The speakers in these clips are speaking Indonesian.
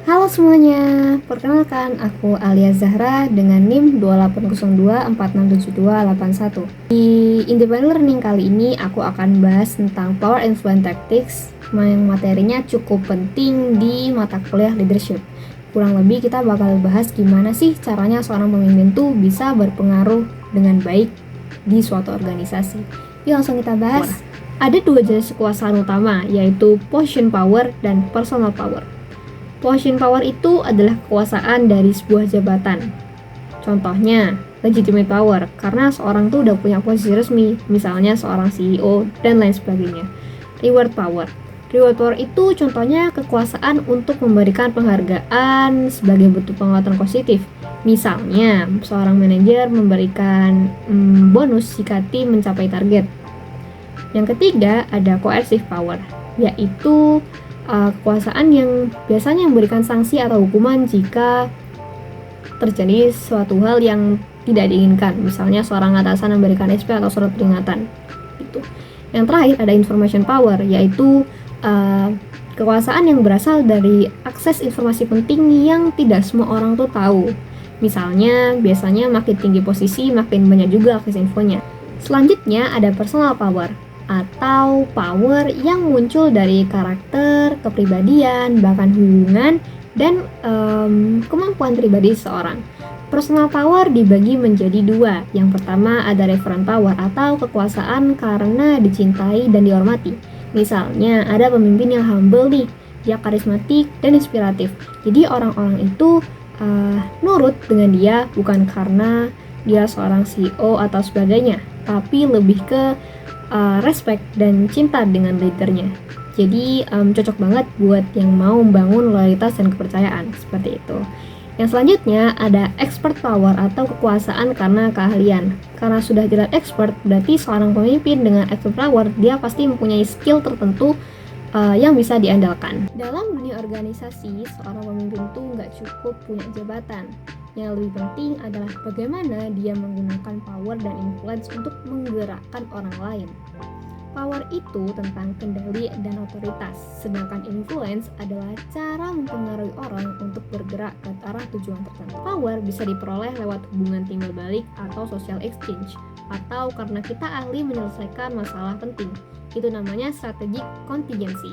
Halo semuanya, perkenalkan aku Alia Zahra dengan NIM 2802467281. Di Independent Learning kali ini aku akan bahas tentang Power Influence Tactics yang materinya cukup penting di mata kuliah leadership. Kurang lebih kita bakal bahas gimana sih caranya seorang pemimpin tuh bisa berpengaruh dengan baik di suatu organisasi. Yuk langsung kita bahas. Ada dua jenis kekuasaan utama, yaitu position power dan personal power. Position power itu adalah kekuasaan dari sebuah jabatan. Contohnya, legitimate power, karena seorang tuh udah punya posisi resmi, misalnya seorang CEO, dan lain sebagainya. Reward power. Reward power itu contohnya kekuasaan untuk memberikan penghargaan sebagai bentuk penguatan positif. Misalnya, seorang manajer memberikan bonus jika tim mencapai target. Yang ketiga, ada coercive power, yaitu kekuasaan yang biasanya memberikan sanksi atau hukuman jika terjadi suatu hal yang tidak diinginkan, misalnya seorang atasan memberikan SP atau surat peringatan. Itu. Yang terakhir ada information power, yaitu kekuasaan yang berasal dari akses informasi penting yang tidak semua orang tuh tahu. Misalnya, biasanya makin tinggi posisi, makin banyak juga akses infonya. Selanjutnya ada personal power, atau power yang muncul dari karakter, kepribadian, bahkan hubungan, dan kemampuan pribadi seseorang. Personal power dibagi menjadi dua. Yang pertama ada referent power atau kekuasaan karena dicintai dan dihormati. Misalnya ada pemimpin yang humble nih, dia karismatik dan inspiratif. Jadi orang-orang itu nurut dengan dia bukan karena dia seorang CEO atau sebagainya, tapi lebih ke respect dan cinta dengan leadernya. Jadi cocok banget buat yang mau membangun loyalitas dan kepercayaan, seperti itu. Yang selanjutnya ada expert power atau kekuasaan karena keahlian. Karena sudah jelas expert, berarti seorang pemimpin dengan expert power, dia pasti mempunyai skill tertentu yang bisa diandalkan. Dalam dunia organisasi, seorang pemimpin tuh nggak cukup punya jabatan. Yang lebih penting adalah bagaimana dia menggunakan power dan influence untuk menggerakkan orang lain. Power itu tentang kendali dan otoritas, sedangkan influence adalah cara mempengaruhi orang untuk bergerak ke arah tujuan tertentu. Power bisa diperoleh lewat hubungan timbal balik atau social exchange, atau karena kita ahli menyelesaikan masalah penting. Itu namanya strategic contingency.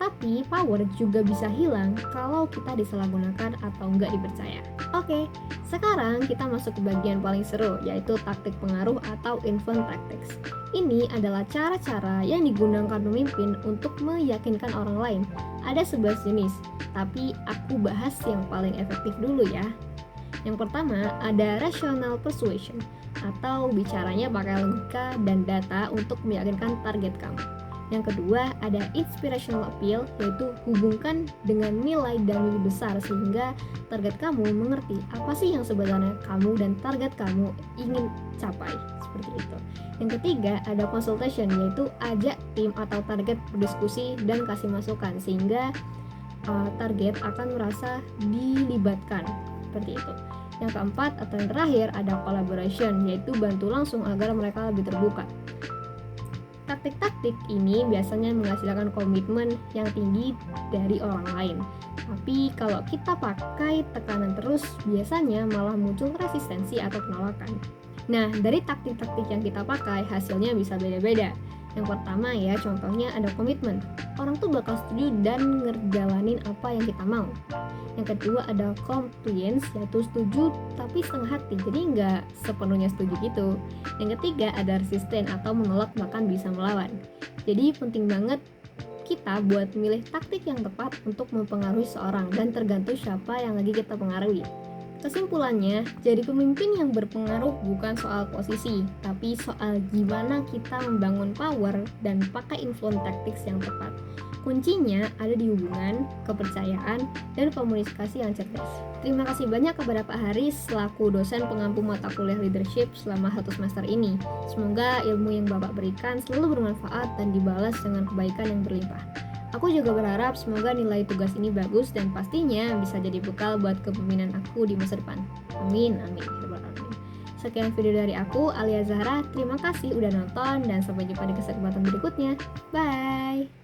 Tapi power juga bisa hilang kalau kita disalahgunakan atau nggak dipercaya. Oke, sekarang kita masuk ke bagian paling seru, yaitu taktik pengaruh atau influence tactics. Ini adalah cara-cara yang digunakan pemimpin untuk meyakinkan orang lain. Ada 11 jenis, tapi aku bahas yang paling efektif dulu ya. Yang pertama ada rational persuasion, atau bicaranya pakai logika dan data untuk meyakinkan target kamu. Yang kedua ada inspirational appeal, yaitu hubungkan dengan nilai dan mimpi besar sehingga target kamu mengerti apa sih yang sebenarnya kamu dan target kamu ingin capai, seperti itu. Yang ketiga ada consultation, yaitu ajak tim atau target berdiskusi dan kasih masukan sehingga target akan merasa dilibatkan, seperti itu. Yang keempat atau yang terakhir ada collaboration, yaitu bantu langsung agar mereka lebih terbuka. Taktik-taktik ini biasanya menghasilkan komitmen yang tinggi dari orang lain. Tapi kalau kita pakai tekanan terus, biasanya malah muncul resistensi atau penolakan. Nah, dari taktik-taktik yang kita pakai, hasilnya bisa beda-beda. Yang pertama ya, contohnya ada komitmen. Orang tuh bakal setuju dan ngerjalanin apa yang kita mau. Yang kedua ada compliance, yaitu setuju tapi setengah hati, jadi nggak sepenuhnya setuju gitu. Yang ketiga ada resisten atau menolak bahkan bisa melawan. Jadi penting banget kita buat milih taktik yang tepat untuk mempengaruhi seorang dan tergantung siapa yang lagi kita pengaruhi. Kesimpulannya, jadi pemimpin yang berpengaruh bukan soal posisi, tapi soal gimana kita membangun power dan pakai influence tactics yang tepat. Kuncinya ada di hubungan, kepercayaan, dan komunikasi yang cerdas. Terima kasih banyak kepada Pak Haris selaku dosen pengampu mata kuliah leadership selama 1 semester ini. Semoga ilmu yang Bapak berikan selalu bermanfaat dan dibalas dengan kebaikan yang berlimpah. Aku juga berharap semoga nilai tugas ini bagus dan pastinya bisa jadi bekal buat kepemimpinan aku di masa depan. Amin, amin. Sekian video dari aku, Alia Zahra. Terima kasih udah nonton dan sampai jumpa di kesempatan berikutnya. Bye!